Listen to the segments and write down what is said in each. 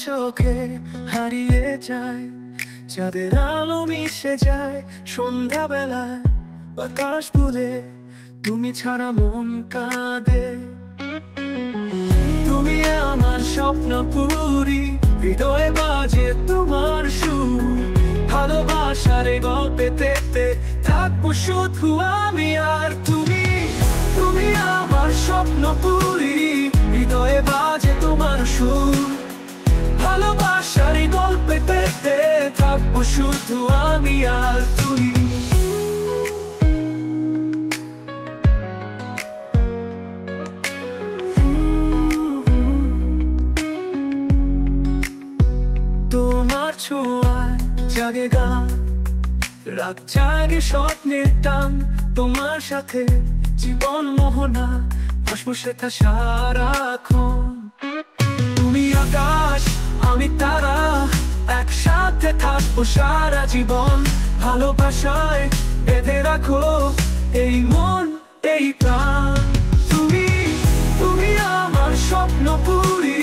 চোখে হারিয়ে যায়, চাঁদের আলো মিশে যায় সন্ধ্যাবেলায়। বাতাস বলে তুমি ছাড়া মন কাঁদে। তুমি আমার স্বপ্ন পুরি, হৃদয়ে বাজে তোমার সুর। ভালোবাসার এই গল্পেতে থাকবো শুধু আমি আর তুমি। তুমি আমার স্বপ্ন পুরি, হৃদয়ে বাজে তোমার সুর। ভালোবাসার এই গল্পেতে থাকবো শুধু আমি আর তুমি। তোমার ছোঁয়ায় জাগে গান, রাত জাগে স্বপ্নের টান। তোমার সাথে জীবন মোহনা, ভাসবো সেটা সারাক্ষণ। তুমি আকাশ, আমি তারা, একসাথে থাকবো সারা জীবন। ভালোবাসায় বেঁধে রাখো এই মন, এই প্রাণ। তুমি তুমি আমার স্বপ্ন পুরি,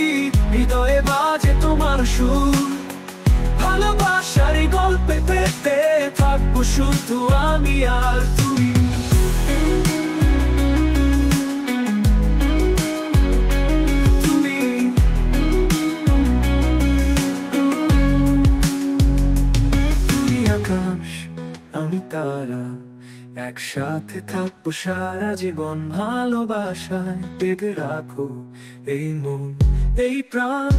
হৃদয়ে বাজে তোমার সুর। ভালোবাসার এই গল্পেতে থাকবো শুধু আমি আর তুমি। তুমি আকাশ, আমি তারা, একসাথে থাকবো সারা জীবন। ভালোবাসায় বেঁধে রাখো এই মন, এই প্রাণ।